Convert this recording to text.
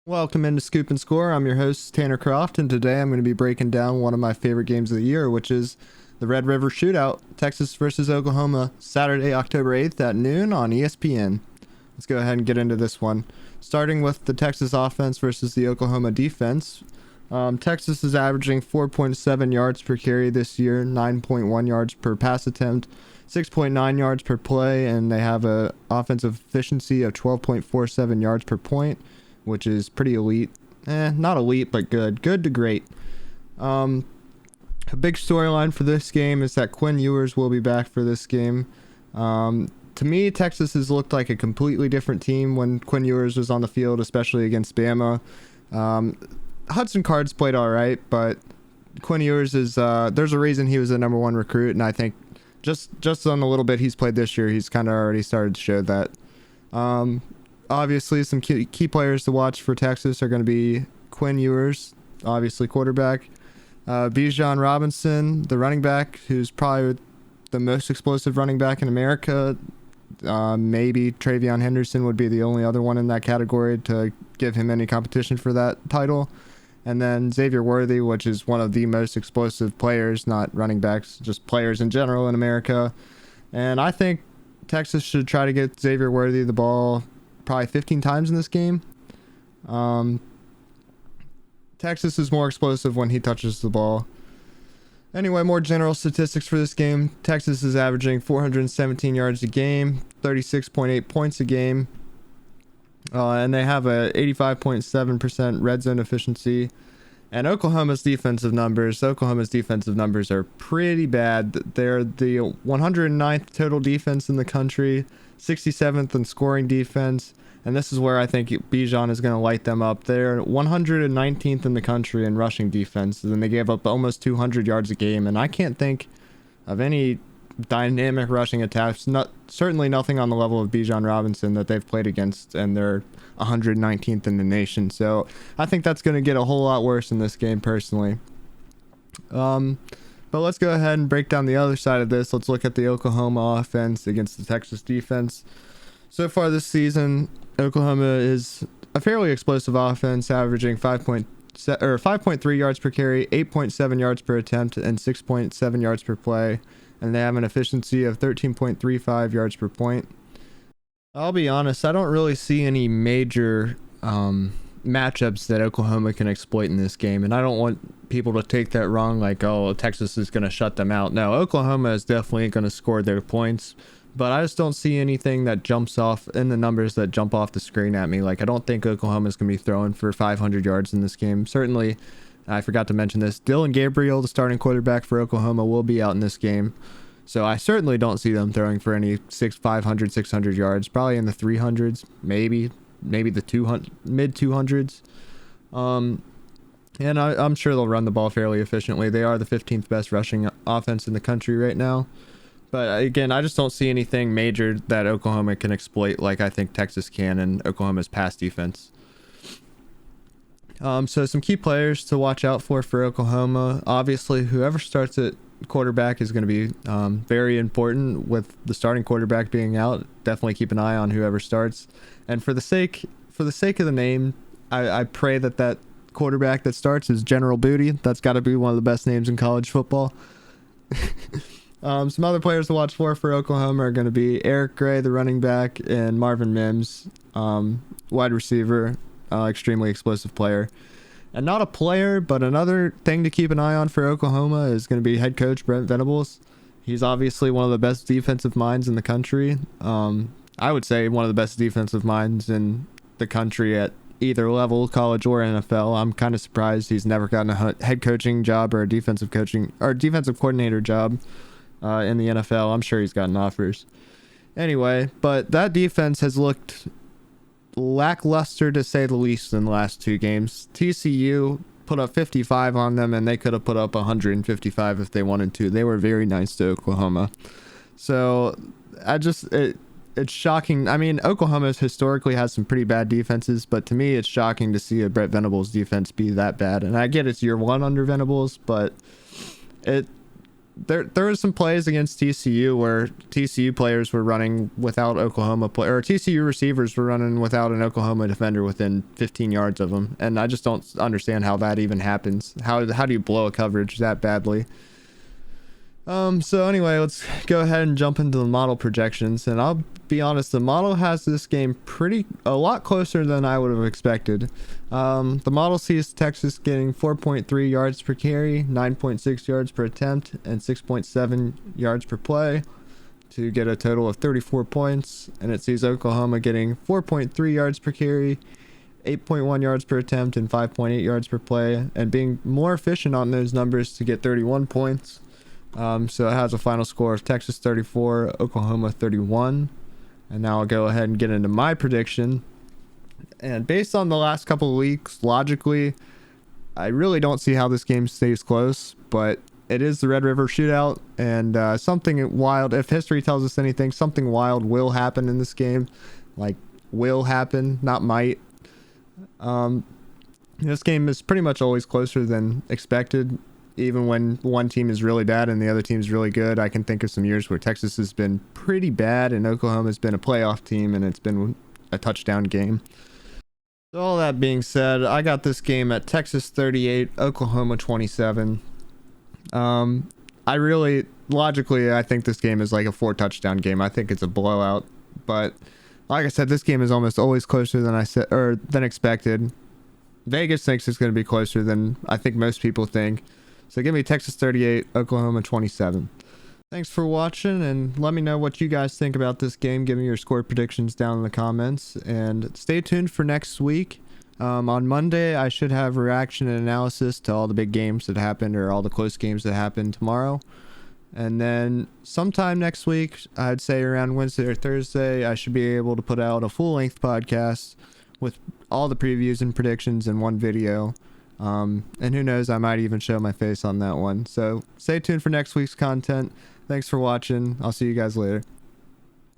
Welcome into Scoop and Score. I'm your host, Tanner Croft, and today I'm going to be breaking down one of my favorite games of the year, which is the Red River Shootout, Texas versus Oklahoma, Saturday, October 8th at noon on ESPN. Let's go ahead and get into this one. Starting with the Texas offense versus the Oklahoma defense. Texas is averaging 4.7 yards per carry this year, 9.1 yards per pass attempt, 6.9 yards per play, and they have a offensive efficiency of 12.47 yards per point, which is pretty elite. Not elite, but good. Good to great. A big storyline for this game is that Quinn Ewers will be back for this game. To me, Texas has looked like a completely different team when Quinn Ewers was on the field, especially against Bama. Hudson Card's played all right, but Quinn Ewers is, there's a reason he was the number one recruit, and I think just on the little bit he's played this year, he's kind of already started to show that. Obviously, some key players to watch for Texas are going to be Quinn Ewers, obviously quarterback, Bijan Robinson, the running back, who's probably the most explosive running back in America. Maybe Travion Henderson would be the only other one in that category to give him any competition for that title. And then Xavier Worthy, which is one of the most explosive players, not running backs, just players in general in America. And I think Texas should try to get Xavier Worthy the ball probably 15 times in this game. Texas is more explosive when he touches the ball. Anyway, more general statistics for this game. Texas is averaging 417 yards a game, 36.8 points a game, and they have a 85.7% red zone efficiency. And Oklahoma's defensive numbers are pretty bad. They're the 109th total defense in the country, 67th in scoring defense, and this is where I think Bijan is going to light them up. They're 119th in the country in rushing defense, and they gave up almost 200 yards a game, and I can't think of any dynamic rushing attacks, certainly nothing on the level of Bijan Robinson that they've played against, and they're 119th in the nation. So I think that's going to get a whole lot worse in this game personally. But let's go ahead and break down the other side of this. Let's look at the Oklahoma offense against the Texas defense. So far this season, Oklahoma is a fairly explosive offense, averaging 5.3 yards per carry, 8.7 yards per attempt, and 6.7 yards per play. And they have an efficiency of 13.35 yards per point. I'll be honest, I don't really see any major matchups that Oklahoma can exploit in this game, and I don't want people to take that wrong, like, oh, Texas is going to shut them out. No, Oklahoma is definitely going to score their points, but I just don't see anything that jumps off in the numbers that jump off the screen at me. Like, I don't think Oklahoma is going to be throwing for 500 yards in this game. Certainly, I forgot to mention this, Dillon Gabriel, the starting quarterback for Oklahoma, will be out in this game. So I certainly don't see them throwing for any 500, 600 yards, probably in the 300s, maybe the 200, mid 200s. And I'm sure they'll run the ball fairly efficiently. They are the 15th best rushing offense in the country right now. But again, I just don't see anything major that Oklahoma can exploit like I think Texas can in Oklahoma's pass defense. So some key players to watch out for Oklahoma. Obviously, whoever starts at quarterback is going to be very important, with the starting quarterback being out. Definitely keep an eye on whoever starts. And for the sake of the name, I pray that quarterback that starts is General Booty. That's got to be one of the best names in college football. Some other players to watch for Oklahoma are going to be Eric Gray, the running back, and Marvin Mims, wide receiver, extremely explosive player. And not a player, but another thing to keep an eye on for Oklahoma is going to be head coach Brent Venables. He's obviously one of the best defensive minds in the country. I would say one of the best defensive minds in the country at either level, college or NFL. I'm kind of surprised he's never gotten a head coaching job or a defensive coordinator job in the NFL. I'm sure he's gotten offers. Anyway, but that defense has looked lackluster to say the least in the last two games. TCU put up 55 on them, and they could have put up 155 if they wanted to. They were very nice to Oklahoma. So it's shocking. I mean, Oklahoma historically has some pretty bad defenses, but to me it's shocking to see a Brent Venables defense be that bad. And I get it's year one under Venables, but there were some plays against TCU where TCU players were running without or TCU receivers were running without an Oklahoma defender within 15 yards of them, and I just don't understand how that even happens. How do you blow a coverage that badly? So anyway, let's go ahead and jump into the model projections, and I'll be honest, the model has this game a lot closer than I would have expected. The model sees Texas getting 4.3 yards per carry, 9.6 yards per attempt, and 6.7 yards per play to get a total of 34 points, and it sees Oklahoma getting 4.3 yards per carry, 8.1 yards per attempt, and 5.8 yards per play, and being more efficient on those numbers to get 31 points. So it has a final score of Texas 34, Oklahoma 31. And now I'll go ahead and get into my prediction. And based on the last couple of weeks, logically, I really don't see how this game stays close. But it is the Red River Shootout. And something wild, if history tells us anything, something wild will happen in this game. Like, will happen, not might. This game is pretty much always closer than expected. Even when one team is really bad and the other team is really good. I can think of some years where Texas has been pretty bad and Oklahoma's been a playoff team and it's been a touchdown game. So all that being said, I got this game at Texas 38, Oklahoma 27. Logically, I think this game is like a 4-touchdown game. I think it's a blowout. But like I said, this game is almost always closer than expected. Vegas thinks it's going to be closer than I think most people think. So give me Texas 38, Oklahoma 27. Thanks for watching, and let me know what you guys think about this game. Give me your score predictions down in the comments, and stay tuned for next week. On Monday, I should have reaction and analysis to all the big games that happened, or all the close games that happened tomorrow. And then sometime next week, I'd say around Wednesday or Thursday, I should be able to put out a full-length podcast with all the previews and predictions in one video. And who knows, I might even show my face on that one. So stay tuned for next week's content. Thanks for watching. I'll see you guys later.